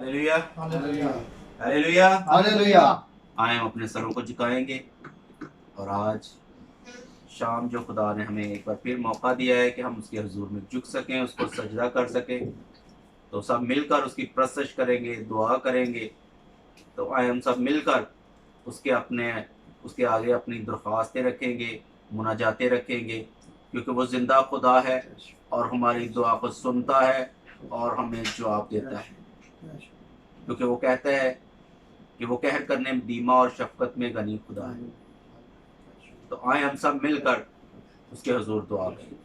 Hallelujah hallelujah hallelujah. Hallelujah. आए हम अपने सरों को झुकाएंगे और आज शाम जो खुदा ने हमें एक बार फिर मौका दिया है कि हम उसके हुजूर में झुक सकें, उसको सजदा कर सकें, तो सब मिलकर उसकी प्रशंसा करेंगे, दुआ करेंगे। तो आए हम सब मिलकर उसके आगे अपनी दरख्वास्तें रखेंगे, मुनाजातें रखेंगे, क्योंकि वो जिंदा खुदा है और हमारी दुआ को सुनता है और हमें जवाब देता है। क्योंकि वो कहता है कि वो कहर करने में धीमा और शफकत में गनी खुदा है। तो आए हम सब मिलकर उसके हुजूर दुआ करें।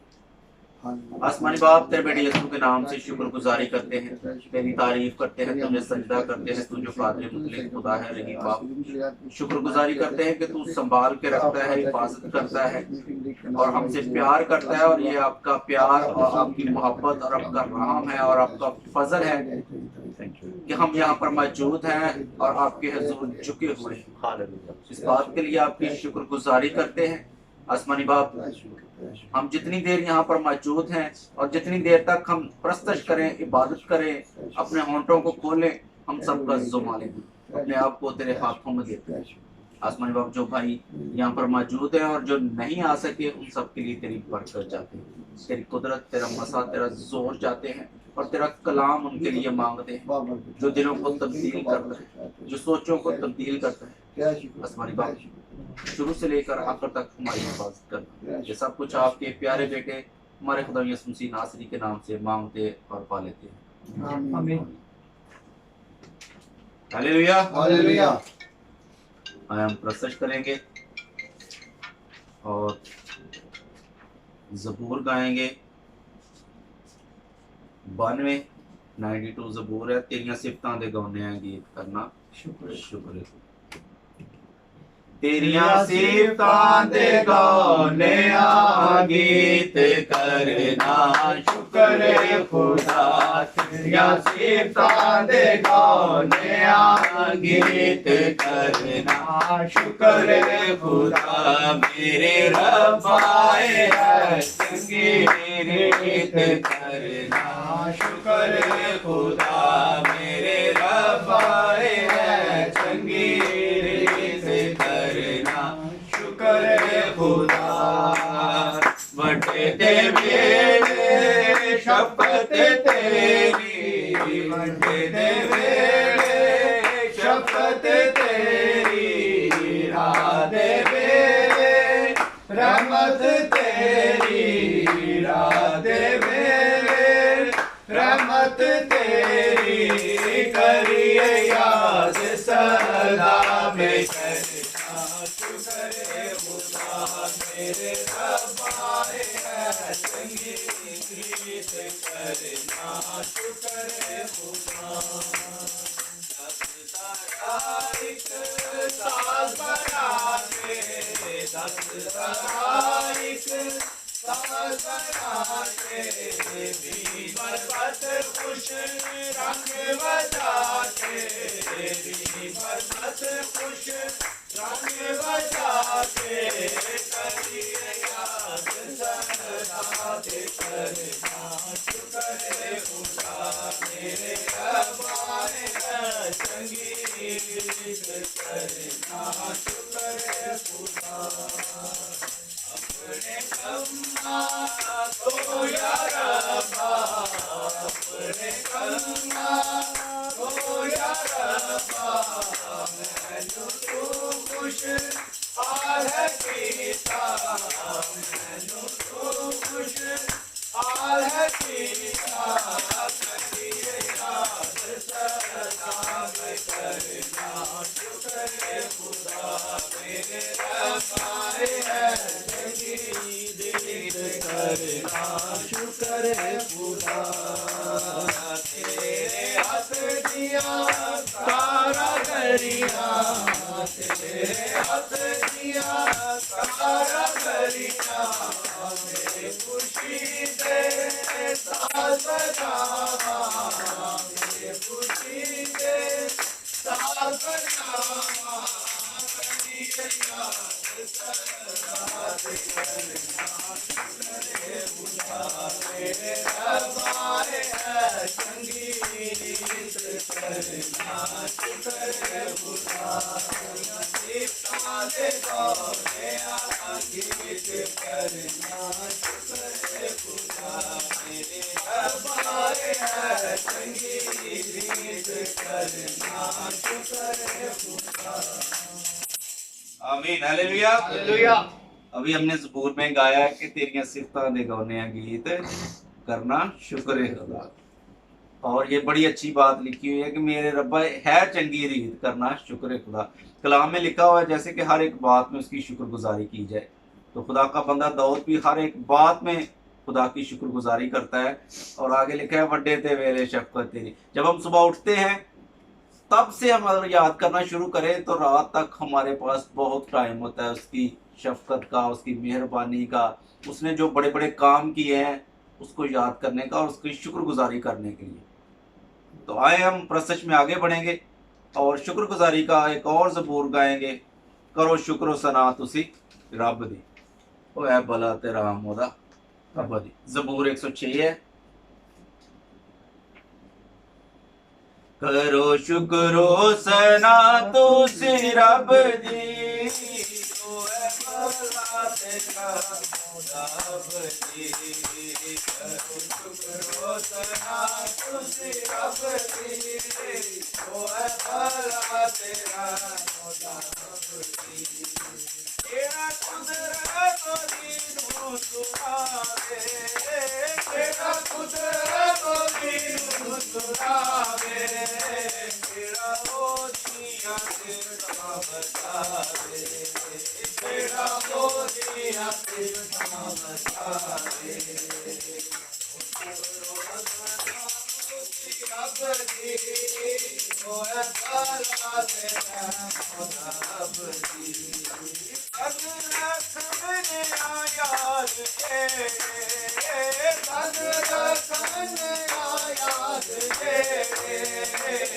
आसमानी बाप, तेरे बेटे यीशु के नाम से शुक्रगुजारी करते हैं, तेरी तारीफ करते हैं, तुझे सजदा करते हैं। तू जो कादिर मुतलक खुदा है, रहीम बाप, शुक्रगुजारी करते हैं कि तू संभाल के रखता है, हिफाजत करता है और हमसे प्यार करता है। और ये आपका प्यार और आपकी मोहब्बत और आपका रहम है और आपका फजल है कि हम यहाँ पर मौजूद हैं और आपके हुजूर झुके हुए हैं। इस बात के लिए आपकी शुक्रगुजारी करते हैं आसमानी बाप। हम जितनी देर यहाँ पर मौजूद हैं और जितनी देर तक हम प्रस्तश करें, इबादत करें, अपने होंठों को खोलें, हम सबका जुम्मा लें, अपने आप को तेरे हाथों में देते हैं आसमानी बाप। जो भाई यहाँ पर मौजूद हैं और जो नहीं आ सके, उन सब के लिए तेरी बरकत चाहते हैं, तेरी कुदरत, तेरा मसा, तेरा जोर चाहते हैं और तेरा कलाम उनके लिए मांगते हैं, जो दिलों को तब्दील करता है, जो सोचों को तब्दील करता है आसमानी बाप। शुरू से लेकर आखिर तक हमारी हिफाजत करना, ये सब कुछ आपके प्यारे बेटे हमारे खुदा यीशु मसीह नासरी के नाम से मांगते और पा लेते हैं, आमीन। Hallelujah hallelujah. हम प्रशंसा करेंगे और ज़बूर गाएंगे। 92 ज़बूर है। तेरियां सिफतां दे गाने हैं गीत करना शुक्र है। तेरियां सिफतां दे गाने गीत करना शुक्र है खुदा। तेरियां सिफतां दे गाने गीत करना शुक्र है खुदा। मेरे रब्बाए है चंगी रीत करना शुक्र है खुदा। मेरे रब्बाए है चंगी रीत करना शुक्र है खुदा। वटे वेले शफकत तेरी, वटे वेले शफकत तेरी, रात वेले रहमत तेरी, रात वेले रहमत तेरी, करिए याद सदा में करना शुक्र है खुदा। मेरे रब्बाए है चंगी रीत करना शुक्र है खुदा। एक साल बना के, 10 एक साल बना के, बीबर बत खुश रंग बजा के, बीबर बत खुश रंग बजा के, करिए याद सदा के करना शुक्र है खुदा। मेरे रब्बाए है चंगी रीत करना शुक्र है खुदा। अपने कम्मा तो या रब्बा, अपने कम्मा तो या रब्बा, मैनू तू खुश हाल है कीता, मैनू तू खुश हाल है कीता, करिए याद सदा में करना शुक्र है खुदा। मेरे रब्बाए है चंगी रीत करना शुक्र है खुदा। तेरे हाथ दिया सारा गरिया, तेरे हाथ दिया सारा गरिया, मेरी खुशी दे साथ बजावा, मेरी खुशी दे साथ बजावा, करिए याद सदा के करना शुक्र है खुदा। मेरे रब्बाए है चंगी रीत करना हालेलुया। हालेलुया। अभी हमने ज़बूर में गाया है कि तेरियां सिफतां दे गाने गीत करना शुक्र है खुदा। और ये बड़ी अच्छी बात लिखी हुई है कि मेरे रब्बा है चंगी रीत करना शुक्र है खुदा। कलाम में लिखा हुआ है जैसे कि हर एक बात में उसकी शुक्रगुजारी की जाए। तो खुदा का बंदा दाऊद भी हर एक बात में खुदा की शुक्रगुजारी करता है। और आगे लिखा है वड्डे ते वेले शफकत तेरी। जब हम सुबह उठते हैं तब से हम अगर याद करना शुरू करें तो रात तक हमारे पास बहुत टाइम होता है उसकी शफकत का, उसकी मेहरबानी का, उसने जो बड़े बड़े काम किए हैं उसको याद करने का और उसकी शुक्रगुजारी करने के लिए। तो आए हम प्रसच में आगे बढ़ेंगे और शुक्रगुजारी का एक और ज़बूर गाएंगे। करो शुक्र सना तुसी रब दी, ओ है भला तेरा मोदा रब दी। ज़बूर 106 है। करो शुक्रो सना तुसी रब दी, ओ है भला तेरा मोदा रब दी। करो शुक्रो सना तुसी रब दी, ओ है भला तेरा मोदा रब दी। तेरा कुदरत दीनू सुनावे, तेरा कुदरत दीनू सुनावे, तेरा मोदियां सिरता बचावे, तेरा मोदियां सिरता बचावे। रब दी, ओ है भला तेरा मोदा रब दी। तन रख मैंने याद के, तन रख मैंने याद के,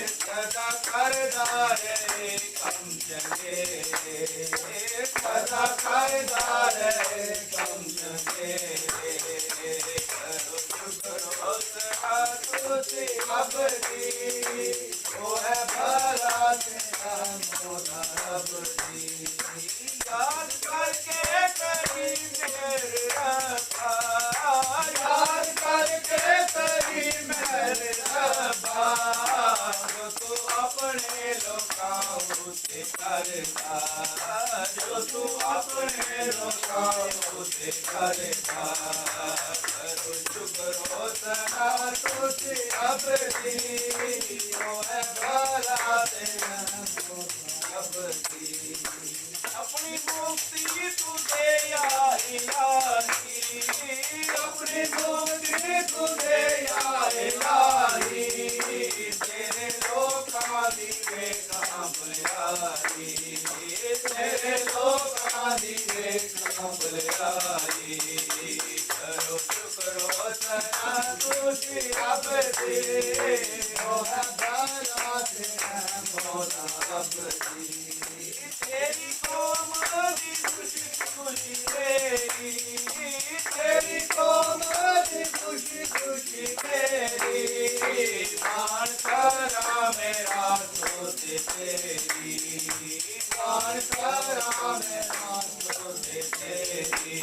सदा करदा रहे कम चंगे, सदा करदा रहे कम चंगे। करो शुक्र सना तुसी रब दी, ओ है भला तेरा मोदा रब दी। याद करके करी मेरे रब्बा, याद करके करी मेरे रब्बा, जो तू अपने लोकां उसे करता, जो तू अपने लोकां उसे करता। करो शुक्र सना तुसी रब दी, ओ है भला तेरा मोदा रब दी। अपनी मुक्ति तुझे या इलाही, अपनी मुक्ति तुझे या इलाही, तेरे लोकां दी बेकाम लाई, तेरे लोकां दी बेकाम लाई। करो शुक्र सना तुसी रब दी, ओ है भला तेरा मोदा रब दी। तेरी कौम दी खुशी खुशी मेरी, तेरी कौम दी खुशी खुशी मेरी, मान करा मेरा सोते तेरी, मान करा मेरा सोते तेरी।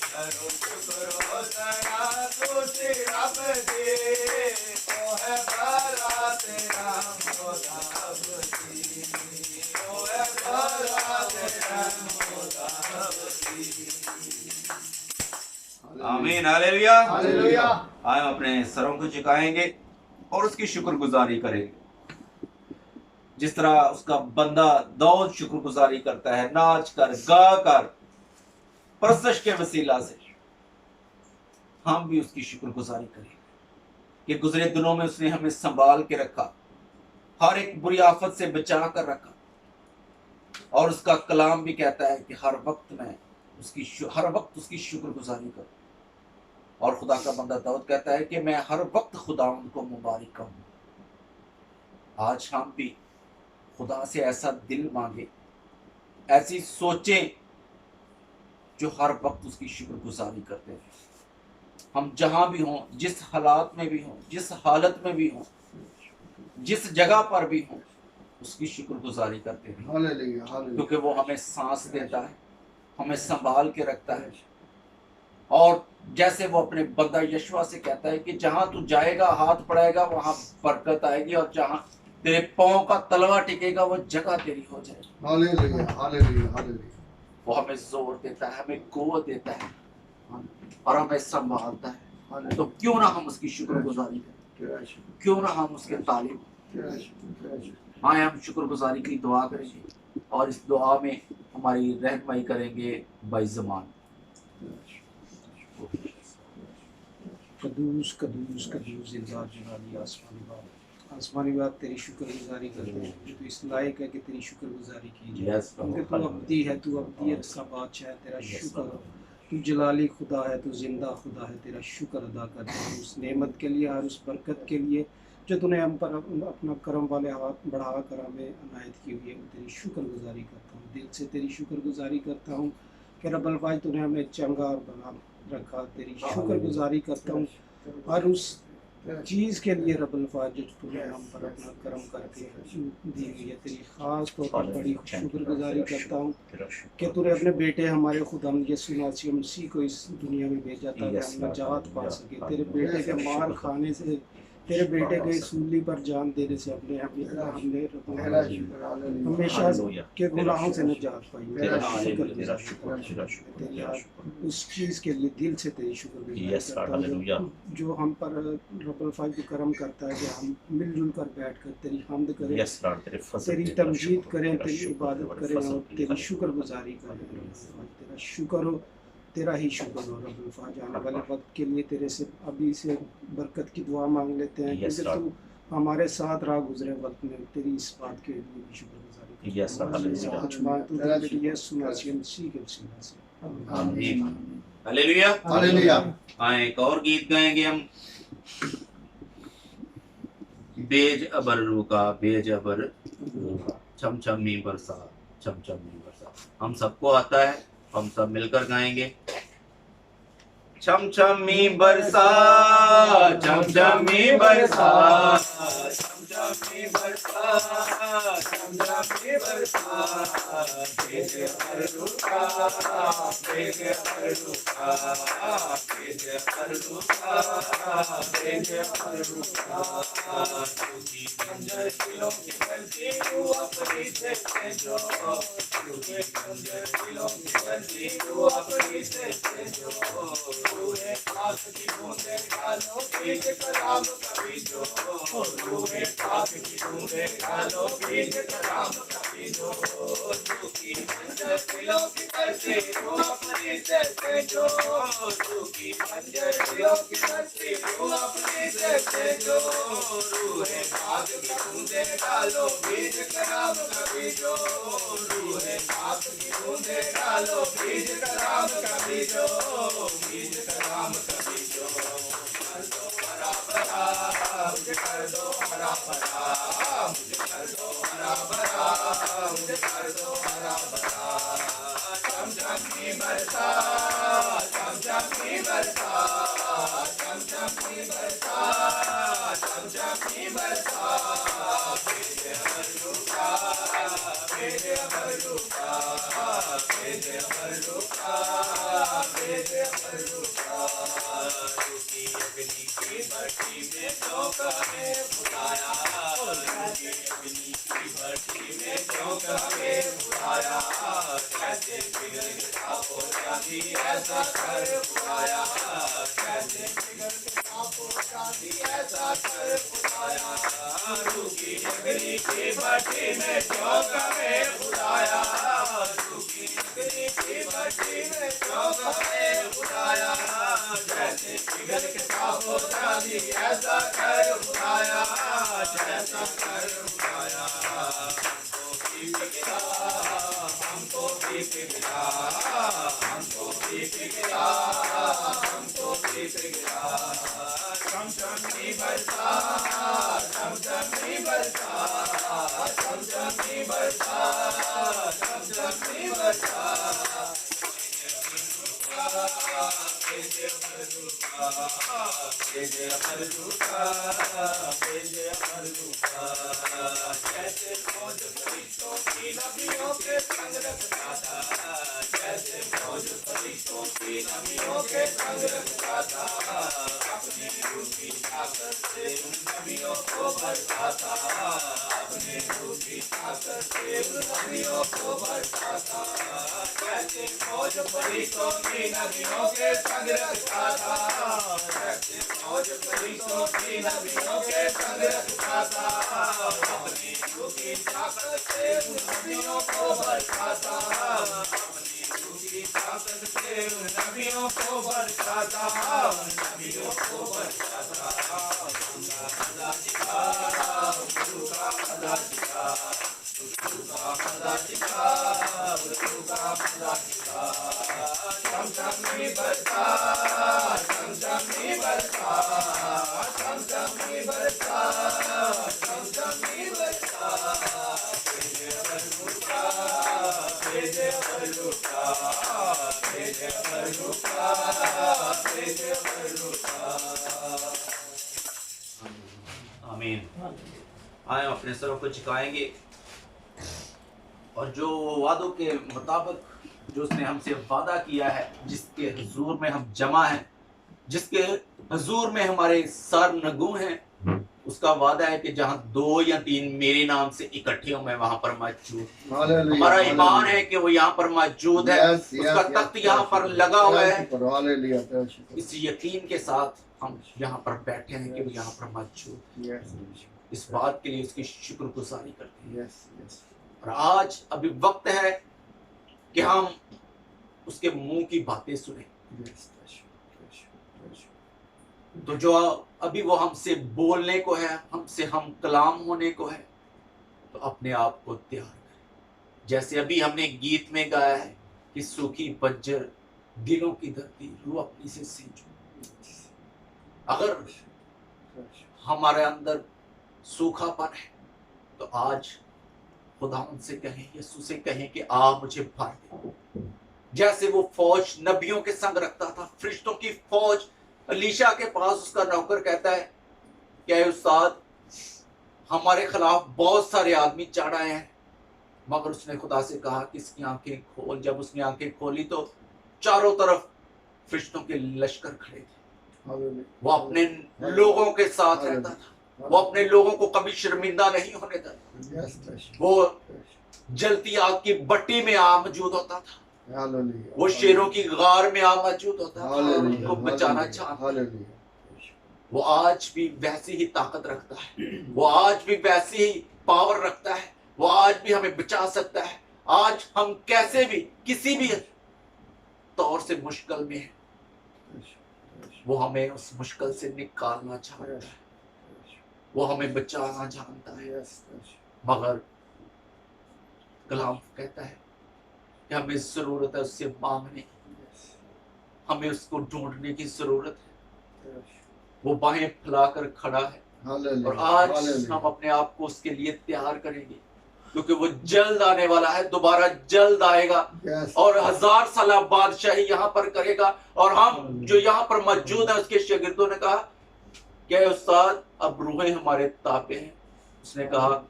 करो शुक्र सना तुसी रब दी, ओ है भला तेरा मोदा रब दी, ओ है भला तेरा मोदा रब दी। आमीन हालेलुया। हालेलुया। आए अपने सरों को झुकाएंगे और उसकी शुक्रगुजारी करेंगे जिस तरह उसका बंदा दाऊद शुक्रगुजारी करता है, नाच कर गा कर प्रसश के वसीला से। हम भी उसकी शुक्रगुजारी करें कि गुजरे दिनों में उसने हमें संभाल के रखा, हर एक बुरी आफत से बचा कर रखा। और उसका कलाम भी कहता है कि हर वक्त उसकी शुक्रगुजारी करूं। और खुदा का बंदा दाऊद कहता है कि मैं हर वक्त खुदा उनको मुबारक कहूं। आज हम भी खुदा से ऐसा दिल मांगे, ऐसी सोचें जो हर वक्त उसकी शुक्रगुजारी करते हैं। हम जहां भी हों, जिस हालात में भी हों, जिस हालत में भी हों, जिस जगह पर भी हों, उसकी शुक्रगुजारी करते हैं। Hallelujah, hallelujah. क्योंकि वो हमें सांस देता है, हमें संभाल के रखता है। और जैसे वो अपने बंदा यशवा से कहता है कि जहां तू जाएगा हाथ पड़ेगा वहां बरकत आएगी, और जहां तेरे पांव का तलवा टिकेगा, वो जगह तेरी हो जाएगी। Hallelujah hallelujah hallelujah. वो हमें जोर देता है, हमें कुव्वत देता है और हमें संभालता है। तो क्यों ना हम उसकी शुक्रगुजारी करें, क्यों ना हम उसके तालीम आए, हम शुक्रगुजारी की दुआ करेंगे और इस दुआ में हमारी रहनुमाई करेंगे भाई ज़मान। कदूस कदूस कदूस जिंदा जलाली आसमानी बात, आसमानी बात तेरी शुक्रगुजारी करते हैं जो तू इस लायक है कि तेरी शुक्रगुजारी की जाए। क्योंकि तू अब्दी है, तू अब्दियत का बादशाह है, तेरा शुक्र हो। तू जलाली खुदा है, तू जिंदा खुदा है, तेरा शुक्र अदा करते हैं उस नेमत के लिए और उस बरकत के लिए जो तूने हम पर अपना करम वाले हाथ बढ़ा कर हमें अनायत की हुई है। मैं तेरी शुक्रगुजारी करता हूँ, दिल से तेरी शुक्रगुजारी करता हूँ कि रब्बुल अल्फाज तूने हमें चंगा और बना रखा। तेरी शुक्रगुजारी करता हूँ और उस चीज़ के लिए रब्बुल अल्फाज जो तूने हम पर अपना करम करके दी हुई है, तेरी ख़ास तौर पर बड़ी शुक्रगुजारी करता हूँ कि तूने अपने बेटे हमारे खुदा यीशु मसीह को इस दुनिया में भेजा था कि हम नजात पा सके। तेरे बेटे के मार खाने से, तेरे बेटे के सूली पर जान देने से हमने हमेशा के गुनाहों से निजात पाई। तेरी उस चीज़ के लिए दिल से तेरी शुक्रगुजारी करता हूँ जो हम पर रब्बुल अल्फाज भी करम करता है कि हम मिलजुल कर बैठ कर तेरी हमद करें, तेरी तमजीद करें, तेरी इबादत करें और तेरी शुक्रगुजारी करें। तेरा शुक्र हो, तेरा ही शुक्र हो रब्बुल अल्फाज। आने वाले वक्त के लिए तेरे से अभी से बरकत की दुआ मांग लेते हैं क्योंकि तू हमारे साथ रहा गुजरे वक्त में। तेरी इस बात के लिए भी शुक्रगुजारी कुछ मांगते हैं तेरी यीशु मसीह के वसीले से। आमीन। Hallelujah hallelujah. आए एक और गीत गाएंगे हम, बेज अबर रूका बेज अबर रूका, छम छम मी बरसा छम छम मी बरसा। हम सबको आता है, हम सब मिलकर गाएंगे। छम छम मी बरसा छम छम मी बरसा छम छम मी बरसा छम छम मी बरसा, बेज अबर रूका बेज अबर रूका बेज अबर रूका बेज अबर रूका। क्योंकि बंजर दिलों की गलती तू अपनी से जो, क्योंकि बंजर दिलों की गलती तू अपनी से जो, रूहे पाक की बूंदे डालो बीज कलाम कभी जो, रूहे पाक की बूंदे डालो बीज कलाम कभी जो। क्योंकि बंजर दिलों की गलती तू अपनी से जो, क्योंकि बंजर दिलों की गलती तू अपनी से जो, रूहे पाक की बूंदे डालो बीज कलाम कभी जो, रूहे पाक की बूंदे डालो बीज कलाम कभी जो, बीज कलाम कभी जो। कर दो हरा भरा मुझे, कर दो हरा भरा मुझे, कर दो हरा भरा मुझे, कर दो हरा भरा। चम चम की बरसा चम चम की बरसा चम चम की बरसा चम चम की बरसा, बेज अबर रूका बेज अबर रूका बेज अबर रूका बेज अबर रूका। रूठी अग्नि की भट्टी में चौका में बुलाया, रूठी अग्नि की भट्टी में चौका में बुलाया, कैसे पिघल गया वो चांदी ऐसा कर बुलाया, कैसे पिघल गया वो चांदी ऐसा कर बुलाया। रूठी अग्नि की भट्टी में चौका में बुलाया, रूठी अग्नि की भट्टी में चौका में बुलाया, जैसे पिघल के वो चांदी ऐसा कर बुलाया, जैसा कर बुलाया। हमको भी पिघला हमको भी पिघला हमको भी पिघला। चम चम की बरसा चम चम की बरसा चम चम की बरसा चम चम की बरसा। बेज अबर रूका बेज अबर रूका बेज अबर रूका। जैसे फौज फरिश्तों की नबियों के संग रखता था, जैसे फौज फरिश्तों की नबियों के संग रखता था, अपनी रूह की ताकत से उन नबियों को बरसाता, अपने रूह की ताकत से उन नबियों को बरसाता। कैसे फौज फरीकों की नबियों के संग रखता था, कैसे फौज फरीकों की नबियों के संग रखता था। अपनी रूह की ताकत से उन नबियों को बरसाता, अपनी रूह की ताकत से उन नबियों को बरसाता, उन नबियों को बरसाता। उसका मजा दिखा, गुरु का मजा दिखा, गुरु का मजा दिखा, गुरु का मजा दिखा। चमचमी बरसा, चमचमी बरसा, चमचमी बरसा, चमचमी बरसा। भेजे बरलुका, भेजे बरलुका, भेजे बरलुका, भेजे बरलुका। आमीन। आए अपने सरों को झुकाएंगे और जो वादों के मुताबिक जो उसने हमसे वादा किया है, जिसके हुजूर में हम जमा हैं, जिसके हुजूर में हमारे सर नगू हैं, उसका वादा है कि जहाँ 2 या 3 मेरे नाम से इकट्ठे हो मैं वहां पर मौजूद। हमारा ईमान है कि वो यहाँ पर मौजूद है, उसका तख्त यहाँ पर लगा हुआ है। इस यकीन के साथ हम यहाँ पर बैठे हैं कि वो यहाँ पर मौजूद, इस बात के लिए उसकी शुक्रगुजारी करते हैं। और आज अभी वक्त है कि हम उसके मुंह की बातें सुने। तो जो अभी वो हमसे बोलने को है, हमसे हम कलाम होने को है, तो अपने आप को तैयार करें। जैसे अभी हमने गीत में गाया है कि सूखी बंजर दिलों की धरती रूह अपनी से सींचो। अगर हमारे अंदर सूखापन है तो आज खुदा उनसे कहें, यीशु से कहें कि आप मुझे भर दे। जैसे वो फौज नबियों के संग रखता था, फरिश्तों की फौज। अलीशा के पास उसका नौकर कहता है क्या उस्ताद, हमारे खिलाफ बहुत सारे आदमी चढ़ आए हैं। मगर उसने खुदा से कहा कि इसकी आंखें खोल। जब उसने आंखें खोली तो चारों तरफ फरिश्तों के लश्कर खड़े थे। वो अपने लोगों के साथ रहता था, वो अपने लोगों को कभी शर्मिंदा नहीं होने देता। वो जलती आग की भट्टी में आ मौजूद होता था, वो शेरों की गार में आ मौजूद होता था, उनको बचाना चाहता। वो आज भी वैसी ही ताकत रखता है, वो आज भी वैसी ही पावर रखता है, वो आज भी हमें बचा सकता है। आज हम कैसे भी किसी भी तौर से मुश्किल में है, वो हमें उस मुश्किल से निकालना चाहता है, वो हमें बचाना जानता है। मगर कलाम कहता है कि हमें जरूरत है उससे मांगने की, हमें उसको ढूंढने की जरूरत है। वो बाहें फैलाकर खड़ा है और आज हम अपने आप को उसके लिए तैयार करेंगे, क्योंकि वो जल्द आने वाला है, दोबारा जल्द आएगा और 1000 साल बादशाही यहाँ पर करेगा। और हम जो यहाँ पर मौजूद है, उसके शागिर्दों ने कहा क्या उस्ताद अब रूहें हमारे ताबे हैं। उसने कहा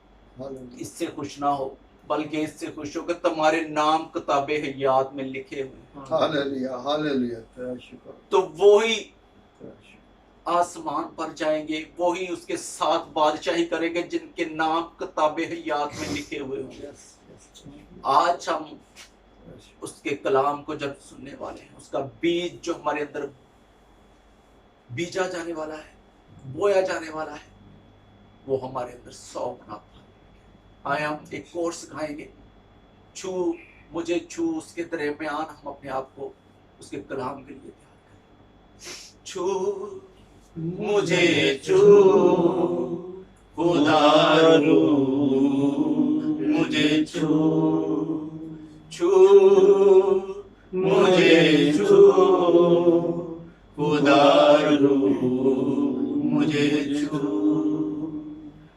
इससे खुश ना हो, बल्कि इससे खुश हो कि तुम्हारे नाम किताबे हयात में लिखे हुए। तो वो ही आसमान पर जाएंगे, वो ही उसके साथ बादशाही करेंगे जिनके नाम किताबे हयात में लिखे हुए होंगे। आज हम उसके कलाम को जब सुनने वाले हैं, उसका बीज जो हमारे अंदर बीजा जाने वाला है, बोया जाने वाला है, वो हमारे अंदर 100 गुना पाएंगे। आए हम एक कोर्स सिखाएंगे, छू मुझे छू, उसके दरमियान हम अपने आप को उसके कलाम के लिए तैयार करें। छू मुझे छू खुदा रू, मुझे छू छू मुझे छू खुदा रू, मुझे छू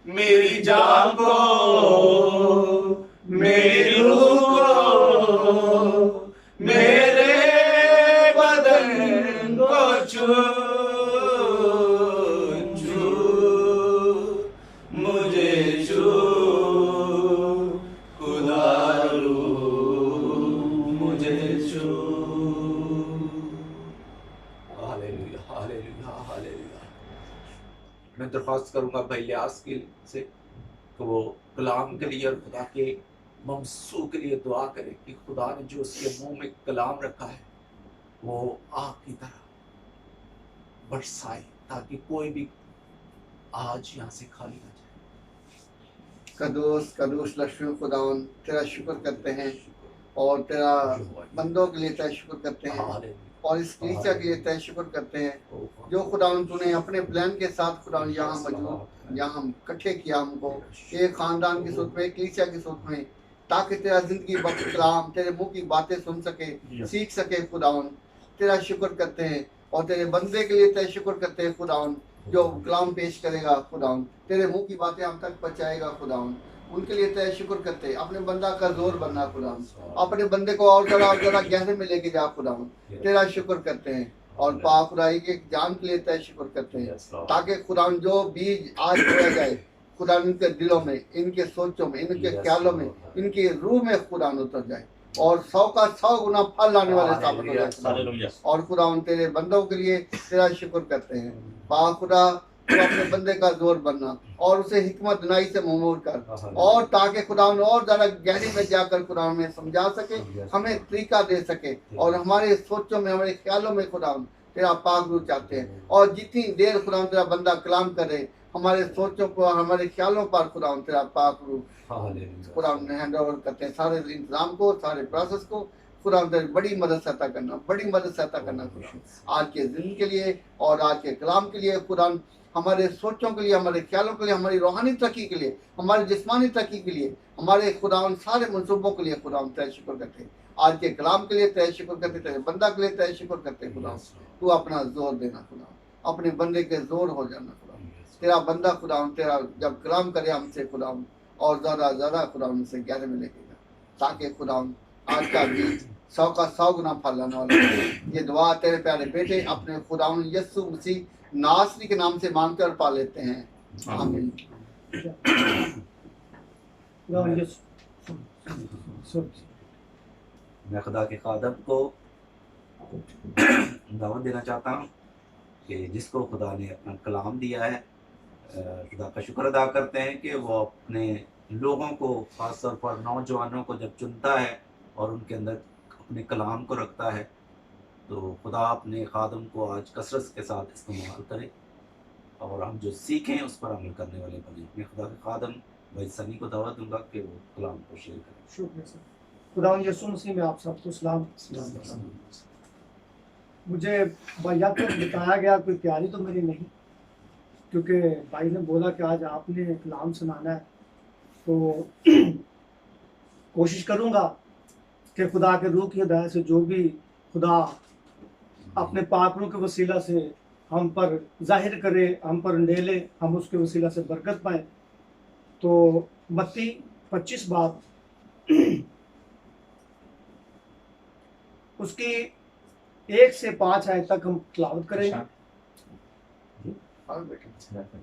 मेरी जान को, मेरी रूह को, मेरे बदन को छू, मुझे छू खुदा रू, मुझे छू। Hallelujah, hallelujah, hallelujah. मैं दरख्वास्त करूँगा भाई लियास के से कि वो कलाम के लिए और खुदा के ममसू के लिए दुआ करे कि खुदा ने जो उसके मुंह में कलाम रखा है वो आग की तरह बरसाए, ताकि कोई भी आज यहाँ से खाली ना जाए। कदूस कदूस लक्ष्मी खुदावन तेरा शुक्र करते हैं और तेरा बंदों के लिए तेरा शुक्र करते हैं और इस कलीसिया के लिए तेरा शुक्र करते हैं जो खुदावन तूने अपने प्लान के साथ खुदावन यहाँ मौजूद यहाँ हम इकट्ठे किया हमको एक खानदान की सूरत में, कलीसिया की सूरत में, ताकि तेरा जिंदगी बख्श कलाम तेरे मुंह की बातें सुन सके, सीख सके। खुदावन तेरा शुक्र करते हैं और तेरे बंदे के लिए तेरा शुक्र करते हैं खुदावन जो कलाम पेश करेगा खुदावन, तेरे मुंह की बातें हम तक पहुंचाएगा खुदावन, उनके लिए तेरा शुक्र करते हैं। अपने बंदा का जोर बनना खुदावन, अपने बंदे को और ज़रा गहरे में लेके जा खुदावन, तेरा शुक्र करते हैं। और पाक खुदाई के जान के लिए तेरा शुक्र करते हैं ताकि खुदावन जो बीज आज बोया जाए खुदा इनके दिलों में, इनके सोचों में, इनके ख्यालों में, इनकी रूह में खुदा उतर जाए और 100 का 100 गुना फल लाने वाले साबित हो जाए। और खुदा उन तेरे बंदों के लिए तेरा शुक्र करते हैं। पाक खुदा तो अपने बंदे का जोर बनना और उसे हिकमत दिनाई से ममूर कर, और ताकि खुदा और ज़्यादा गहरी में जाकर खुदा में समझा सके, हमें तरीका दे सके और हमारे सोचों में, हमारे ख्यालों में खुदा तेरा पाक रूह चाहते हैं। और जितनी देर खुदा तेरा बंदा कलाम करे हमारे सोचों को, हमारे ख्यालों पर खुदा तेरा पाक रूह खुदा हैंड ओवर करते हैं सारे इंतजाम को, सारे प्रोसेस को। खुदा बड़ी मदद सहायता करना, बड़ी मदद सहायता करना खुश आज के दिन के लिए और आज के कलाम के लिए खुदा, हमारे सोचों के लिए, हमारे ख्यालों के लिए, हमारी रूहानी तरक्की के लिए, हमारी जिस्मानी तरक्की के लिए, हमारे खुदा सारे मंसूबों के लिए खुदा तेरा शुक्र करते हैं। आज के कलाम के लिए तेरा शुक्र करते, तेरे बंदा के लिए तेरा शुक्र करते खुदा। तू अपना जोर देना खुदा, अपने बंदे के जोर हो जाना खुदा। तेरा बंदा खुदा तेरा जब कलाम करे हमसे खुदा और ज़्यादा खुदा उनसे गहरे में लेके जा, ताकि खुदा आज का बीज 100 का 100 गुना फल लाने वाला है। ये दुआ तेरे प्यारे बेटे अपने खुदा यीशु मसीह नासरी के नाम से मांगकर पा लेते हैं, आमीन। मैं खुदा के खादम को दावत देना चाहता हूँ कि जिसको खुदा ने अपना कलाम दिया है, खुदा का शुक्र अदा करते हैं कि वो अपने लोगों को, ख़ास तौर पर नौजवानों को जब चुनता है और उनके अंदर अपने कलाम को रखता है, तो खुदा अपने खादम को आज कसरत के साथ इस्तेमाल करे और हम जो सीखें उस पर अमल करने वाले बने। मैं खुदा के खादम भाई सनी को दावत दूंगा कि वो कलाम को शेयर करें। शुक्रिया सर। खुदा यीशु मसीह में आप सबको सलाम। मुझे भैया को बताया गया, कोई तैयारी तो मेरी नहीं, क्योंकि भाई ने बोला कि आज आपने कलाम सुनाना है, तो कोशिश करूँगा कि खुदा के रूह की हिदायत से जो भी खुदा अपने पाक रूह के वसीला से हम पर जाहिर करे, हम पर अंडेले, हम उसके वसीला से बरकत पाएँ। तो मत्ती 25 बाब उसकी 1 से 5 आयत तक हम तिलावत करेंगे।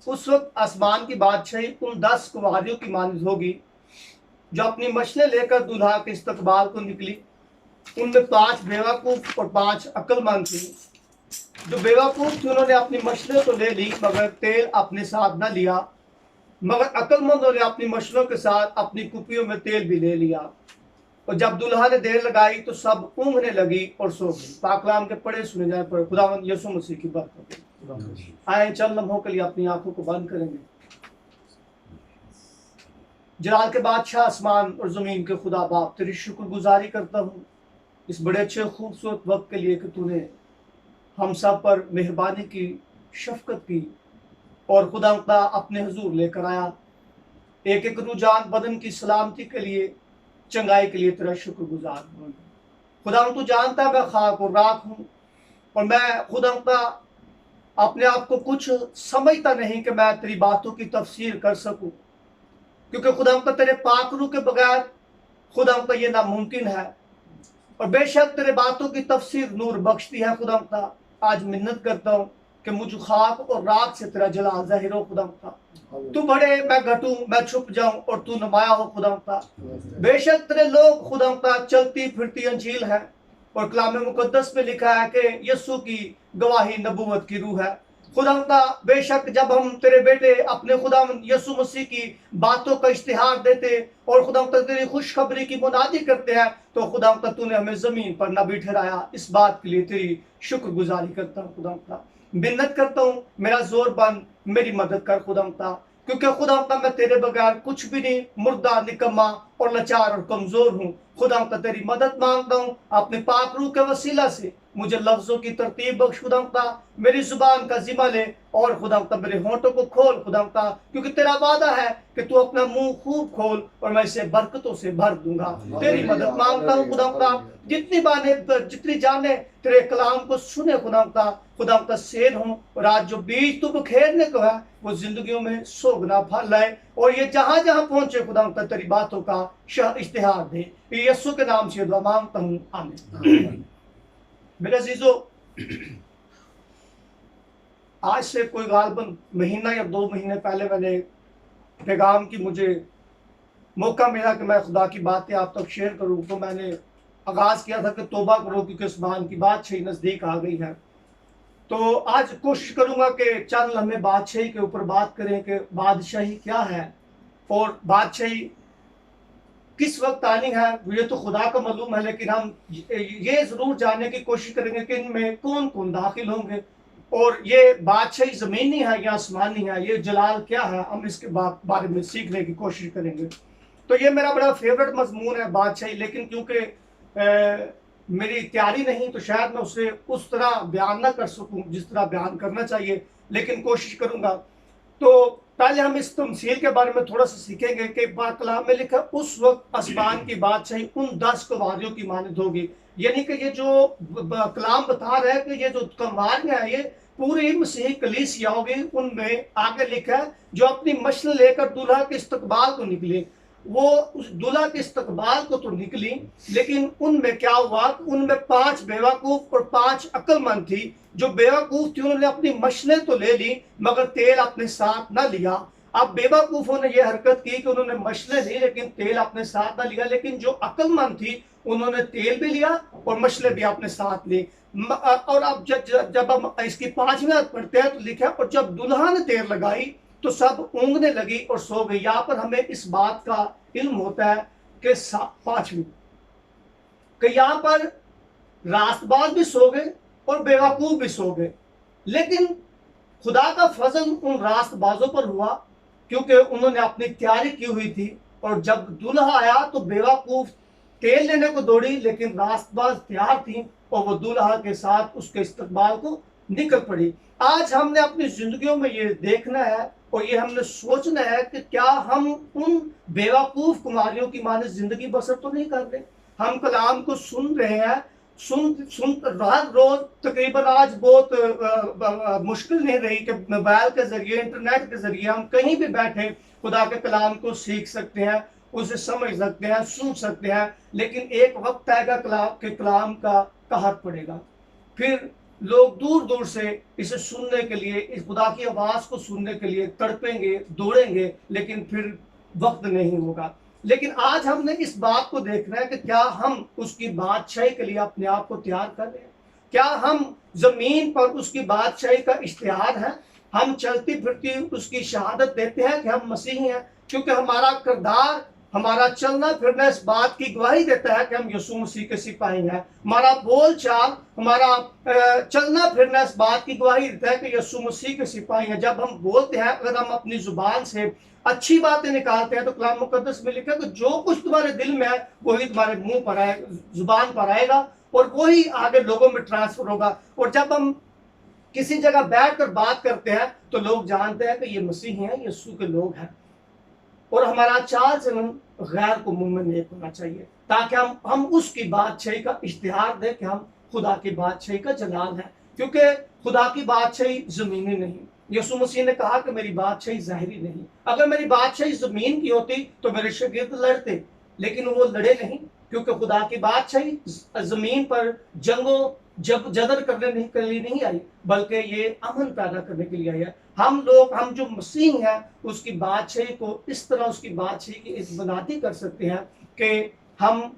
उस वक्त आसमान की बादशाही उन 10 कुंवारियों की मानिंद होगी जो अपनी मछलें लेकर दूल्हा के इस्तकबाल को निकली। उनमें 5 बेवकूफ और 5 अक्लमंद थी। जो बेवकूफ थी उन्होंने अपनी मछलियों तो ले ली मगर तेल अपने साथ न लिया, मगर अक्लमंदों ने अपनी मछलियों के साथ अपनी कुपियों में तेल भी ले लिया। और जब दुल्हा ने देर लगाई तो सब ऊँघने लगी और सो गई। पाकलाम के पढ़े सुने जाए पर खुदावंद यीशु मसीह की बरकत। आए चंद लम्हों के लिए अपनी आंखों को बंद करेंगे। जलाल के बादशाह आसमान और जमीन के खुदा बाप, तेरी शुक्रगुजारी करता हूँ इस बड़े अच्छे खूबसूरत वक्त के लिए कि तूने हम सब पर मेहरबानी की, शफकत की और खुदा अपने हुजूर लेकर आया। एक एक रुझान बदन की सलामती के लिए, चंगाई के लिए तेरा शुक्रगुजार हूँ। खुदा तू जानता है मैं खाक और राख हूँ और मैं खुदा अपने आप को कुछ समझता नहीं कि मैं तेरी बातों की तफसीर कर सकूं, क्योंकि खुदा तेरे पाक रूह के बगैर खुदा ये नामुमकिन है। और बेशक तेरे बातों की तफसीर नूर बख्शती है। खुदा आज मिन्नत करता हूँ कि मुझ खाक और राख से तेरा जलाल जाहिर हो। खुदा तू बढ़े, मैं घटूं, मैं छुप जाऊं और तू नुमाया हो। खुदा बेशक तेरे लोग खुदा चलती फिरती अंजील है और कलाम मुकद्दस में लिखा है कि यीशु की गवाही नबूवत की रूह है। खुदावंदा बेशक जब हम तेरे बेटे अपने खुदावंद यीशु मसीह की बातों का इश्तिहार देते और खुदावंदा तेरी खुशखबरी की मुनादी करते हैं, तो खुदावंदा तूने हमें जमीन पर न भी ठहराया। इस बात के लिए तेरी शुक्रगुजारी करता हूँ खुदावंदा। मिन्नत करता हूँ, मेरा जोर बन, मेरी मदद कर खुदावंदा, क्योंकि खुदावंदा मैं तेरे बगैर कुछ भी नहीं, मुर्दा, निकम्मा और लाचार और कमजोर हूँ। खुदावंदा तेरी मदद मांगता हूँ, अपने पाक रूह के वसीला से मुझे लफ्जों की तरतीब बख्श खुदावंदा, मेरी जुबान का जिम्मा ले और खुदावंदा मेरे होंठों को खोल खुदावंदा, क्योंकि तेरा वादा है कि तू अपना मुंह खूब खोल और मैं इसे बरकतों से भर दूंगा। तेरी मदद मांगता हूँ खुदावंदा, जितनी जाने तेरे कलाम को सुने खुदावंदा शेर हूँ, और आज जो बीज तू बखेरने को है वो जिंदगियों में सोगना फल लाए, और ये जहां जहां पहुंचे खुदावंदा तेरी बातों का इश्तिहार दे। यीशु के नाम से दुआ मांगता हूँ, आमीन। मेरे अजीजों, आज से कोई गालबन महीना या 2 महीने पहले मैंने पैगाम की मुझे मौका मिला कि मैं खुदा की बातें आप तक शेयर करूं, तो मैंने आगाज किया था कि तौबा करो क्योंकि उस्मान की बादशाही नजदीक आ गई है। तो आज कोशिश करूंगा कि चंद लम्हे बादशाही के ऊपर बात करें कि बादशाही क्या है और बादशाही किस वक्त आनी है, ये तो खुदा को मालूम है, लेकिन हम ये जरूर जानने की कोशिश करेंगे कि इनमें कौन कौन दाखिल होंगे, और ये बादशाही जमीनी है या आसमानी है, ये जलाल क्या है, हम इसके बारे में सीखने की कोशिश करेंगे। तो ये मेरा बड़ा फेवरेट मजमून है बादशाही, लेकिन क्योंकि मेरी तैयारी नहीं तो शायद मैं उसे उस तरह बयान ना कर सकूं जिस तरह बयान करना चाहिए, लेकिन कोशिश करूंगा। तो पहले हम इस तमसील के बारे में थोड़ा सा सीखेंगे कि कलाम में लिखा उस वक्त आसमान की बादशाही उन 10 कुंवारियों की मानद होगी, यानी कि ये जो कलाम बता रहा है कि ये जो कुंवारियां हैं ये पूरी मसीही कलीसिया होगी। उनमें आगे लिखा है जो अपनी मशल लेकर दूल्हा के इस्तकबाल को निकले, वो उस दूल्हा के इस्तकबाल को तो निकली, लेकिन उनमें क्या हुआ, उनमें 5 बेवकूफ और 5 अक्लमंद थी। जो बेवकूफ थी उन्होंने अपनी मशलें तो ले ली मगर तेल अपने साथ ना लिया। अब बेवकूफों ने यह हरकत की कि उन्होंने मशलें ली लेकिन तेल अपने साथ ना लिया, लेकिन जो अक्लमंद थी उन्होंने तेल भी लिया और मशलें भी अपने साथ ली। और अब जब हम इसकी 5वीं आयत पढ़ते हैं तो लिखा, और जब दुल्हा ने तेल लगाई तो सब ऊँघने लगी और सो गई। यहाँ पर हमें इस बात का इल्म होता है कि 5वीं कि यहाँ पर रास्तबाज भी सो गए और बेवकूफ भी सो गए, लेकिन खुदा का फजल उन रास्तबाजों पर हुआ क्योंकि उन्होंने अपनी तैयारी की हुई थी, और जब दूल्हा आया तो बेवकूफ तेल लेने को दौड़ी लेकिन रास्तबाज तैयार थी और वो दूल्हा के साथ उसके इस्तकबाल को निकल पड़ी। आज हमने अपनी जिंदगियों में ये देखना है और ये हमने सोचना है कि क्या हम उन बेवकूफ कुमारियों की माने जिंदगी बसर तो नहीं कर रहे। हम कलाम को सुन रहे हैं, सुन रात रोज तकरीबन आज बहुत मुश्किल नहीं रही कि मोबाइल के जरिए, इंटरनेट के जरिए हम कहीं भी बैठे खुदा के कलाम को सीख सकते हैं, उसे समझ सकते हैं, सुन सकते हैं। लेकिन एक वक्त आएगा कलाम का कहत पड़ेगा, फिर लोग दूर दूर से इसे सुनने के लिए, इस खुदा की आवाज को सुनने के लिए तड़पेंगे, दौड़ेंगे, लेकिन फिर वक्त नहीं होगा। लेकिन आज हमने इस बात को देखना है कि क्या हम उसकी बादशाही के लिए अपने आप को तैयार कर रहे हैं, क्या हम जमीन पर उसकी बादशाही का इश्तिहार है, हम चलती फिरती उसकी शहादत देते हैं कि हम मसीही हैं, क्योंकि हमारा किरदार, हमारा चलना फिरना इस बात की गवाही देता है कि हम यीशु मसीह के सिपाही हैं। हमारा बोल चाल, हमारा चलना फिरना इस बात की गवाही देता है कि यीशु मसीह के सिपाही हैं। जब हम बोलते हैं, अगर हम अपनी जुबान से अच्छी बातें निकालते हैं तो कलाम मुकद्दस में लिखा है कि जो कुछ तुम्हारे दिल में है वही तुम्हारे मुंह पर आए, जुबान पर आएगा और वही आगे लोगों में ट्रांसफर होगा। और जब हम किसी जगह बैठकर बात करते हैं तो लोग जानते हैं कि ये मसीही हैं, यीशु के लोग हैं। और हमारा चाल चलन गैर को मुंह में नेक होना चाहिए ताकि हम उसकी बादशाही का इश्तिहार दें कि हम खुदा की बादशाही का जलाल है, क्योंकि खुदा की बादशाही जमीनी नहीं। यीशु मसीह ने कहा कि मेरी बादशाही ज़ाहिरी नहीं। अगर मेरी बादशाही जमीन की होती तो मेरे शागिर्द लड़ते, लेकिन वो लड़े नहीं, क्योंकि खुदा की बादशाही जमीन पर जंगों जदर करने के लिए नहीं आई, बल्कि ये अमन पैदा करने के लिए आई है। हम जो मसीह हैं उसकी बादशाही को इस तरह उसकी बादशाही की इस बुनियादी कर सकते हैं कि हम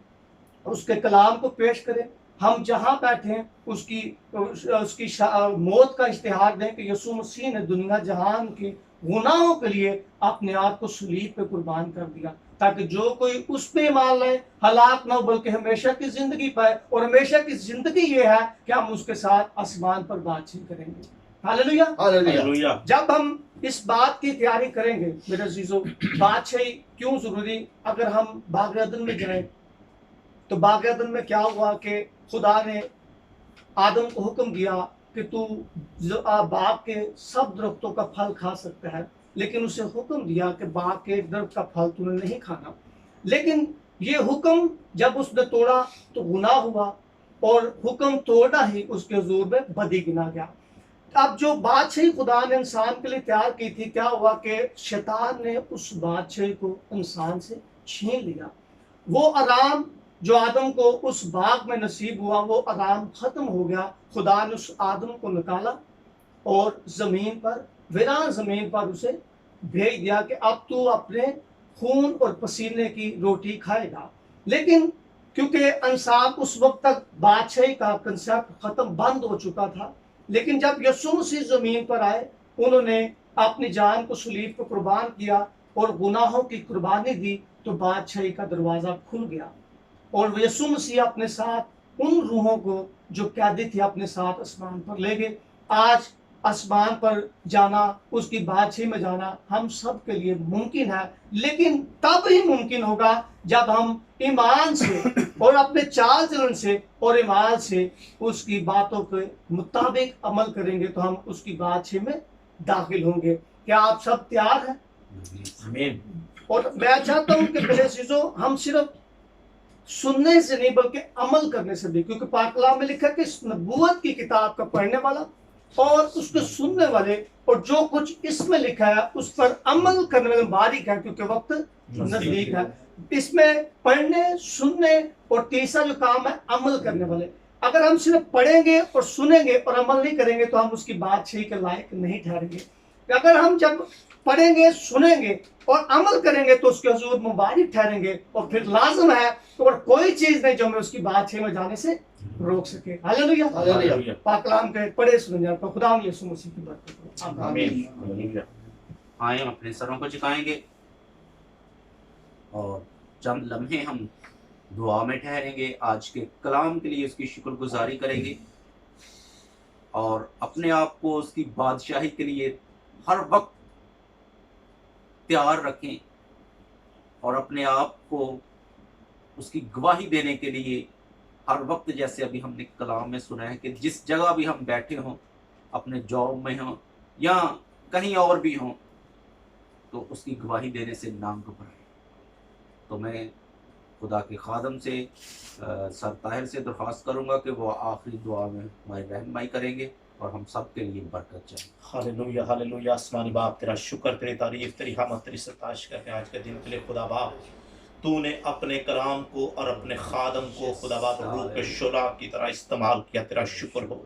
उसके कलाम को पेश करें, हम जहां बैठे हैं उसकी मौत का इश्तिहार दें कि यीशु मसीह ने दुनिया जहान के गुनाहों के लिए अपने आप को सलीब पे कुर्बान कर दिया, ताकि जो कोई उस पे ईमान लाए हलाक ना हो बल्कि हमेशा की जिंदगी पाए। और हमेशा की जिंदगी ये है कि हम उसके साथ आसमान पर बातचीत करेंगे। Hallelujah, hallelujah. जब हम इस बात की तैयारी करेंगे मेरे अजीजों, बादशाही क्यों जरूरी? अगर हम बाग अदन में जाएं तो बाग अदन में क्या हुआ कि खुदा ने आदम को हुक्म दिया कि तू बाग के सब दरख्तों का फल खा सकता है, लेकिन उसे हुक्म दिया कि बाग के दरख्त का फल तूने नहीं खाना। लेकिन ये हुक्म जब उसने तोड़ा तो गुनाह हुआ, और हुक्म तोड़ना ही उसके हुजूर में बदी गिना गया। अब जो बादशाही खुदा ने इंसान के लिए तैयार की थी, क्या हुआ कि शैतान ने उस बादशाही को इंसान से छीन लिया। वो आराम जो आदम को उस बाग में नसीब हुआ, वो आराम खत्म हो गया। खुदा ने उस आदम को निकाला और जमीन पर, वीरान जमीन पर उसे भेज दिया कि अब तू अपने खून और पसीने की रोटी खाएगा। लेकिन क्योंकि इंसान उस वक्त तक बादशाही का कंसेप्ट खत्म बंद हो चुका था, लेकिन जब यीशु मसीह जमीन पर आए, उन्होंने अपनी जान को सलीब पर कुर्बान किया और गुनाहों की कुर्बानी दी, तो बादशाही का दरवाजा खुल गया और यीशु मसीह अपने साथ उन रूहों को जो कैदी थे अपने साथ आसमान पर ले गए। आज आसमान पर जाना, उसकी बादशाही में जाना हम सब के लिए मुमकिन है, लेकिन तब ही मुमकिन होगा जब हम ईमान से और अपने चाल चलन से और ईमान से उसकी बातों के मुताबिक अमल करेंगे, तो हम उसकी बादशाही में दाखिल होंगे। क्या आप सब तैयार हैं? आमीन। और मैं चाहता हूं कि मेरे चीजों हम सिर्फ सुनने से नहीं बल्कि अमल करने से भी, क्योंकि पाक कलाम में लिखा है कि इस नबूवत की किताब का पढ़ने वाला और उसके सुनने वाले और जो कुछ इसमें लिखा है उस पर अमल करने वाले बारीक है, क्योंकि वक्त नजदीक है। इसमें पढ़ने, सुनने और तीसरा जो काम है अमल करने वाले। अगर हम सिर्फ पढ़ेंगे और सुनेंगे और अमल नहीं करेंगे तो हम उसकी बादशाही के लायक नहीं ठहरेंगे। अगर हम जब पढ़ेंगे, सुनेंगे और अमल करेंगे तो उसके हुजूर मुबारक ठहरेंगे, और फिर लाजम है तो और कोई चीज नहीं जो हमें उसकी बादशाही में जाने से रोक सके। Hallelujah, hallelujah. पाक कलाम के पढ़े सुने जाने पर खुदा यीशु मसीह की बरकत हो। आमीन। हालेलुया। आए हम अपने सरों को झुकाएंगे और चंद लम्हे हम दुआ में ठहरेंगे, आज के कलाम के लिए उसकी शुक्रगुजारी करेंगे और अपने आप को उसकी बादशाही के लिए हर वक्त तैयार रखें और अपने आप को उसकी गवाही देने के लिए हर वक्त, जैसे अभी हमने कलाम में सुना है कि जिस जगह भी हम बैठे हों, अपने जॉब में हों या कहीं और भी हों, तो उसकी गवाही देने से ना घबराएं। तो मैं खुदा के खादम से सर ताहिर से दरख्वास्त करूंगा कि वो आखिरी दुआ में हमारी रहनुमाई करेंगे और हम सब के लिए बरकत चाहें। Hallelujah, hallelujah. आसमानी बाप तेरा शुक्र, तेरी तारीफ, तेरी हमद, तेरी सताश करते हैं आज के दिन के लिए। खुदा बाप तूने अपने कलाम को और अपने खादम को खुदा बाप रूह के शोला की तरह इस्तेमाल किया, तेरा शुक्र हो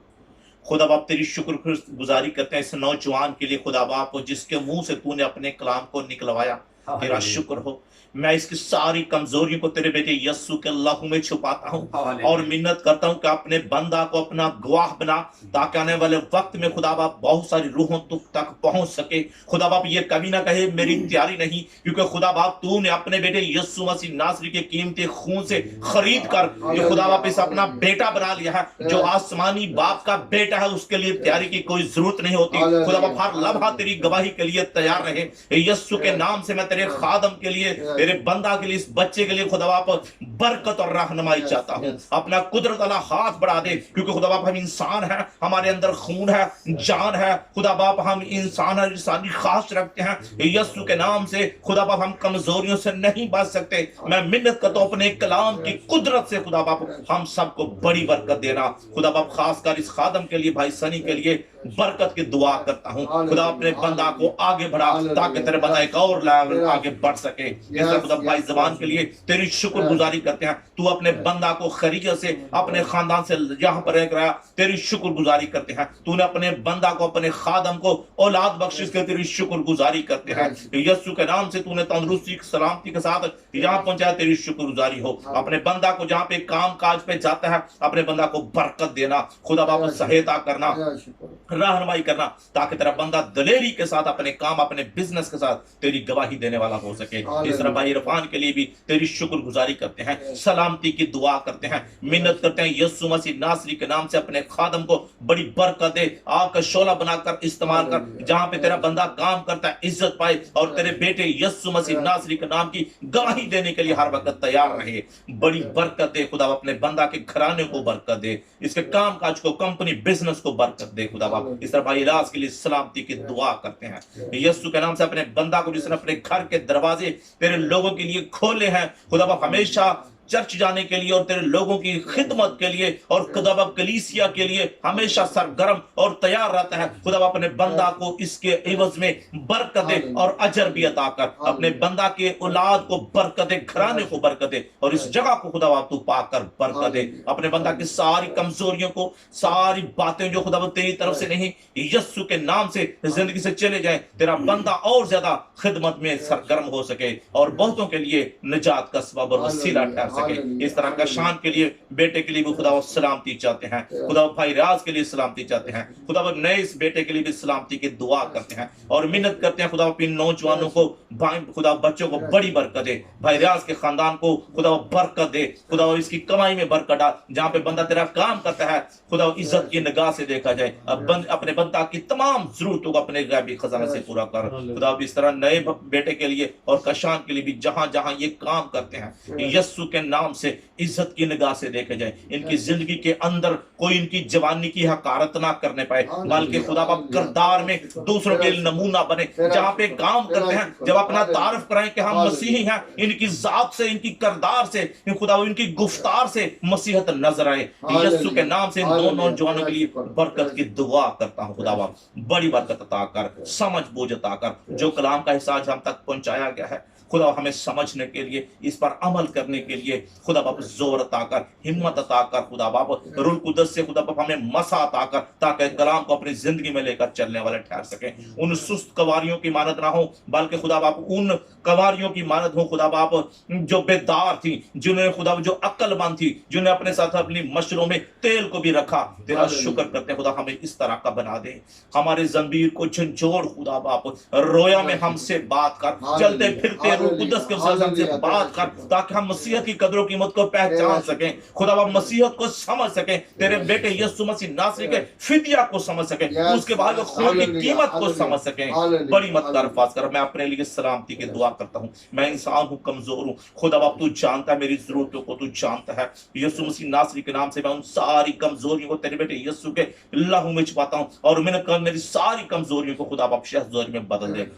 खुदा बाप। तेरी शुक्र गुजारी करते हैं इस नौजवान के लिए खुदा बाप, जिसके मुंह से तूने अपने कलाम को निकलवाया, तेरा शुक्र हो। मैं इसकी सारी कमजोरियों को तेरे बेटे यस्सु के लहू में छुपाता हूँ और मिन्नत करता हूँ कि अपने बंदा को अपना गवाह बना, ताकि आने वाले वक्त में खुदा बाप बहुत सारी रूहों तक पहुंच सके। खुदा बाप ये कभी ना कहे मेरी तैयारी नहीं, क्योंकि खुदा बाप तूने अपने बेटे यस्सु मसीह नासरी के कीमती खून से खरीद कर जो खुदा बाप इसे अपना बेटा बना लिया है, जो आसमानी बाप का बेटा है, उसके लिए तैयारी की कोई जरूरत नहीं होती। खुदा बाप हर लम्हा तेरी गवाही के लिए तैयार रहे। यस्सु के नाम से मैं तेरे खादम के लिए, तेरे बंदा के लिए, इस बच्चे के लिए खुदा बाप बरकत और रहनुमाई चाहता हूं। अपना कुदरत वाला हाथ बढ़ा दे, क्योंकि खुदा बाप हम इंसान हैं, हमारे अंदर खून है, जान है खुदा बाप, हम इंसान है, इंसानी खास रखते हैं। यीशु के नाम से खुदा बाप हम कमजोरियों से नहीं बच सकते। मैं मिन्नत करता हूं अपने कलाम की कुदरत से खुदा बाप हम सबको बड़ी बरकत देना। खुदा बाप खासकर इस खादम के लिए, भाई सनी के लिए बरकत की दुआ करता हूँ खुदा अपने बंदा को आगे बढ़ा ताकि तेरे बंदा एक और लेवल आगे बढ़ सके। इस तरह खुदा भाई जबान के लिए तेरी शुक्रगुजारी करते हैं, तू अपने बंदा को खरीद से अपने खानदान से यहाँ पर रह रहा, तेरी शुक्रगुजारी करते हैं। तूने अपने बंदा को अपने खादम को औलाद बख्शिश के तेरी शुक्रगुजारी करते हैं। यीशु के नाम से तूने तंदुरुस्ती सलामती के साथ यहाँ पहुंचाया, तेरी शुक्रगुजारी हो। अपने बंदा को जहाँ पे काम काज पे जाता है अपने बंदा को बरकत देना, खुदा बाप सहायता करना, रहनुमाई करना, ताकि तेरा बंदा दलेरी के साथ अपने काम अपने बिजनेस के साथ तेरी गवाही देने वाला हो सके। इस तरह भाई इरफान के लिए भी तेरी शुक्रगुजारी करते हैं, सलामती की दुआ करते हैं, मिन्नत करते हैं यीशु मसीह नासरी के नाम से अपने खादम को बड़ी बरकत दे, आग का शोला बनाकर इस्तेमाल कर, जहां पे तेरा बंदा काम करता है इज्जत पाए और तेरे बेटे यीशु मसीह नासरी के नाम की गवाही देने के लिए हर वक्त तैयार रहे। बड़ी बरकत दे खुदा, अपने बंदा के घराने को बरकत दे, इसके काम काज को कंपनी बिजनेस को बरकत दे खुदा बाप। इस तरह भाई इलाज के लिए सलामती की दुआ करते हैं यीशु के नाम से अपने बंदा को जिसने अपने घर के दरवाजे तेरे लोगों के लिए खोले हैं खुदा बाप, हमेशा चर्च जाने के लिए और तेरे लोगों की खिदमत के लिए और खुदा बाप कलीसिया के लिए हमेशा सरगर्म और तैयार रहता है। खुदा बाप अपने बंदा को इसके एवज में बरकत दे और अजर भी अता कर, अपने बंदा के औलाद को बरकत दे, घराने को बरकत दे और इस जगह को खुदा बाप तू पाकर बरकत दे। अपने बंदा की सारी कमजोरियों को, सारी बातें जो खुदा बाप तेरी तरफ से नहीं यीशु के नाम से जिंदगी से चले जाए, तेरा बंदा और ज्यादा खिदमत में सरगर्म हो सके और बहुतों के लिए निजात का सबब और वसीला ठहर सके। इस तरह का शान के लिए बेटे के लिए भी खुदा सलामती चाहते हैं, खुदा भाई राज के लिए सलामती चाहते हैं, खुदा नए इस बेटे के लिए भी सलामती की दुआ करते हैं और मिन्नत करते हैं खुदा इन नौजवानों को, भाई खुदा बच्चों को बड़ी बरकत दे, भाई राज के खानदान को खुदा बरकत दे, खुदा इसकी कमाई में बरकत डाल, जहां पे बंदा तेरा काम करता है खुदा इज्जत की निगाह से देखा जाए। अब अपने बंदा की तमाम जरूरतों को अपने गैबी खजाने से पूरा कर खुदा। इस तरह नए बेटे के लिए और कशान के लिए भी जहां जहां ये काम करते हैं यीशु के नाम से इज्जत की निगाह से देखे जाए, इनकी जिंदगी के अंदर कोई इनकी जवानी की हकारत ना करने पाए, बल्कि खुदा बाप किरदार में दूसरों के लिए नमूना बने। जहां पे काम करते हैं जब अपना तारीफ कराएं कि हम मसीही हैं, इनकी जात से, इनकी किरदार से, खुदा इनकी गुफ्तार से मसीहत नजर आए। यीशु के नाम से इन दोनों नौजवानों के लिए बरकत की दुआ करता हूं खुदा बाप, बड़ी बरकत अता कर, समझ बूझ अता कर, जो कलाम का हिस्सा हम तक पहुंचाया गया है खुदा हमें समझने के लिए, इस पर अमल करने के लिए खुदा बाप जोर अता कर, हिम्मत अता कर खुदा बाप, रूह कुदस से खुदा बाप हमें मसा अता कर, ताकि कलाम को अपनी जिंदगी में लेकर चलने वाले ठहर सके। उन सुस्त कवारियों की मानद ना हो, बल्कि खुदा बाप उन कवारियों की मानद हो खुदा बाप जो बेदार थी, जिन्होंने खुदा जो अक्लमंद थी, जिन्होंने अपने साथ अपनी मशरों में तेल को भी रखा। तेरा शुक्र करते हैं खुदा, हमें इस तरह का बना दे, हमारे जंबीर को झंझोड़ खुदा बाप, रोया में हमसे बात कर, चलते फिरते कुदस के हमसे बात कर, ताकि हम मसीहत की कदरों कीमत को पहचान सकें खुदा बाप, मसीहत को समझ सकें, तेरे बेटे यीशु मसीह नासरी के फिदिया को समझ सकें, उसके बाद खून की कीमत को समझ सकें। बड़ी मदद फास कर। मैं अपने लिए सलामती की दुआ करता हूं। मैं इंसान हूं, कमजोर हूं खुदा बाप, तू जानता है मेरी जरूरतों को, तू जानता है। यीशु मसीह नासरी के नाम से मैं उन सारी कमजोरियों को तेरे बेटे यीशु के लहू में छुपाता हूं और मिन्नत कर मेरी सारी कमजोरियों को खुदा बाप शहज़ोरी में बदल दे।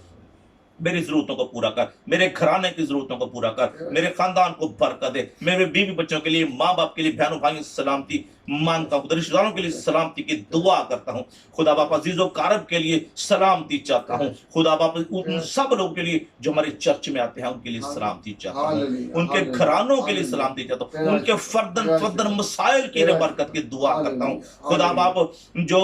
मेरी जरूरतों को पूरा कर, मेरे घराने की जरूरतों को पूरा कर, मेरे खानदान को बरकत दे, मेरे बीवी बच्चों के लिए, माँ बाप के लिए, बहनों भाइयों सलामती मांगता हूँ, रिश्तेदारों के लिए सलामती की दुआ करता हूँ खुदा बाप, अजीजों कारब के लिए सलामती चाहता हूँ खुदा बाप, उन सब लोगों के लिए जो हमारे चर्च में आते हैं उनके लिए सलामती चाहता हूँ, उनके घरानों के लिए सलामती चाहता हूँ, उनके फर्दन मसाइल की बरकत की दुआ करता हूँ खुदा बाप। जो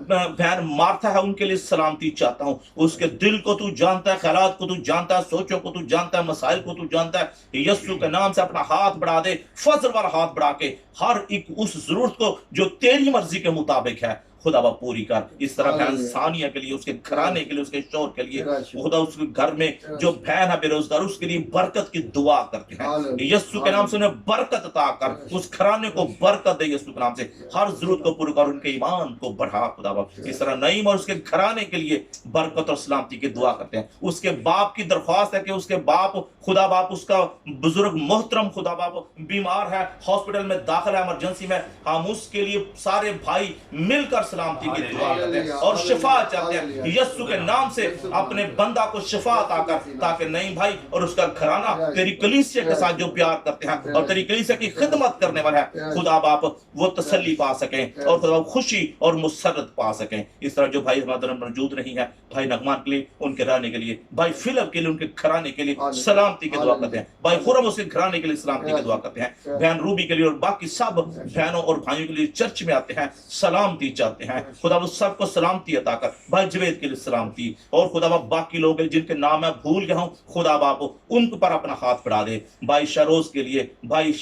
बहन मार्था है उनके लिए सलामती चाहता हूँ, उसके दिल को तू जानता है, ख्यालात को तू जानता है, सोचों को तू जानता है, मसाइल को तू जानता है। यीशु के नाम से अपना हाथ बढ़ा दे, फजल वाला हाथ बढ़ा के हर एक उस जरूरत को जो तेरी मर्जी के मुताबिक है खुदा बाप पूरी कर। इस तरह बहन सानिया के लिए, उसके घराने के लिए, उसके शौहर के लिए, खुदा उसके घर में जो बहन है बेरोजगार उसके लिए बरकत की दुआ करते हैं। यीशु के नाम से उन्हें बरकत अता कर, उस घराने को बरकत दे यीशु के नाम से, हर जरूरत को पूरा कर, उनके ईमान को बढ़ा खुदा बाप। इस तरह नईम और उसके घराने के लिए बरकत और सलामती की दुआ करते हैं। उसके बाप की दरख्वास्त है कि उसके बाप खुदा बाप, उसका बुजुर्ग मोहतरम खुदा बाप बीमार है, हॉस्पिटल में दाखिल है, इमरजेंसी में, हम उसके लिए सारे भाई मिलकर सलामती की दुआ करते हैं और शिफा चाहते हैं यीशु के नाम से अपने बंदा को शिफा अता कर, ताकि नहीं भाई और उसका घराना तेरी कलीसिया के साथ जो प्यार करते हैं और तेरी कलीसिया की खिदमत करने वाला है खुदा बाप वो तसल्ली पा सकें और खुदा बाप खुशी और मुसरत पा सकें। इस तरह जो भाई हमारे मौजूद नहीं है, भाई नगमान के लिए, उनके रहने के लिए, भाई फिलप के लिए, उनके घराने के लिए सलामती की दुआ करते हैं, भाई खुरम उसके घराने के लिए सलामती की दुआ करते हैं, बहन रूबी के लिए और बाकी सब बहनों और भाइयों के लिए चर्च में आते हैं सलामती चाहते हैं। खुदा वो सबको सलामती अता कर, भाई जवेद के लिए सलामती और खुदा बाप बाकी लोग हैं जिनके नाम मैं भूल गया हूं, खुदा बाप उन पर अपना हाथ बढ़ा दे। भाई शरोज के लिए, भाई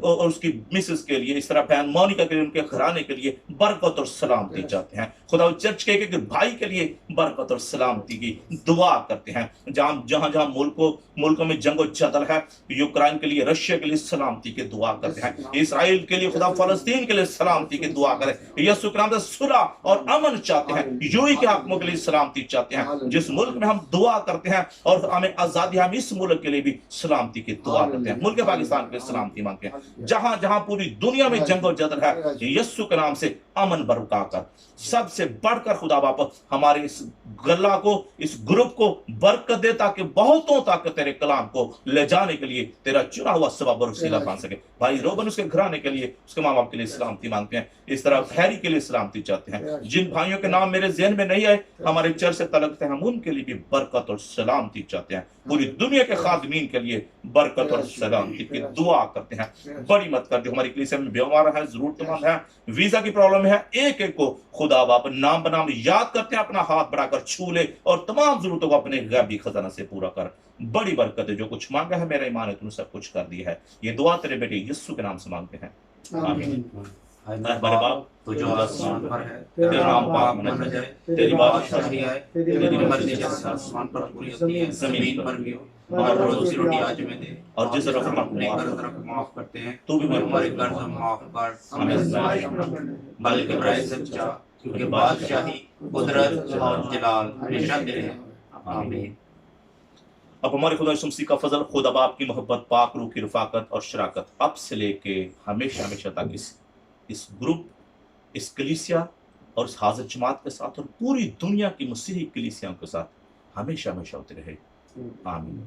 और उसकी मिसेस के लिए, इस तरह बहन मोनिका के लिए, उनके घराने के लिए बरकत और सलामती चाहते हैं। खुदा चर्च के एक भाई के लिए बरकत और सलामती की दुआ करते हैं। जहां जहां मुल्कों में जंगो जदल है, यूक्रेन के लिए, रशिया के लिए सलामती की दुआ करते हैं, इसराइल के लिए, खुदा फलस्तीन के लिए सलामती की दुआ करें। यीशु के नाम से सुलह और अमन चाहते हैं, यूएई के हाकिमों के लिए सलामती चाहते हैं। जिस मुल्क में हम दुआ करते हैं और हमें आजादी, हम इस मुल्क के लिए भी सलामती की दुआ करते हैं। मुल्क पाकिस्तान के लिए सलामती मांगते हैं। जहां जहां पूरी दुनिया में जंगो जदल है, यीशु के नाम से अमन बरका कर, सबसे बढ़कर खुदा बाप हमारे इस गल्ला को, इस ग्रुप को बरकत दे, ताकि बहुतों तक तेरे कलाम को ले जाने के लिए तेरा चुना हुआ सबब और वसीला बन सके। भाई रोबन उसके घराने के लिए, उसके माँ बाप के लिए सलामती मांगते हैं। इस तरह हैरी के लिए सलामती चाहते हैं। जिन भाइयों के नाम मेरे ज़हन में नहीं आए, हमारे चर्च से तलक थे, हम उनके लिए भी बरकत और सलामती चाहते हैं। पूरी दुनिया के खादमीन के लिए बरकत और सलामती की दुआ करते हैं। बड़ी मत कर, जो हमारी कलीसिया में बीमार है, जरूरतमंद है, वीजा की प्रॉब्लम है, एक एक को खुदा बाप नाम बनाम याद करते हैं, अपना हाथ बढ़ाकर छू ले और तमाम जरूरतों को अपने गैबी खजाना से पूरा कर। बड़ी बरकत है, जो कुछ मांगा है मेरा ईमान है तूने सब कुछ कर दिया है। ये दुआ तेरे बेटे यीशु के नाम से मांगते हैं, आमीन। हमारे बाप तो जो आसमान पर है, तेरा नाम पाक होना जाए, तेरी बादशाही आए, तेरी मर्जी जैसे आसमान पर पूरी होती है जमीन पर भी हो। हमारी रोजी रोटी आज हमें दे, और जिस तरह हम अपने कर्ज माफ करते हैं, तू भी हमारे कर्ज माफ कर, हमें बल्कि बुराई से बचा, क्योंकि बादशाही, कुदरत और जलाल हमेशा तेरे हैं, आमीन। अब हमारे खुदा यीशु मसीह का फजल, खुदा बाप की मोहब्बत, पाक रूह की रफाकत और शराकत अब से लेके हमेशा हमेशा तक इस ग्रुप, इस कलीसिया और इस हाजिर जमात के साथ और पूरी दुनिया की मसीही कलीसियाओं के साथ हमेशा हमेशा होते रहे, आमीन।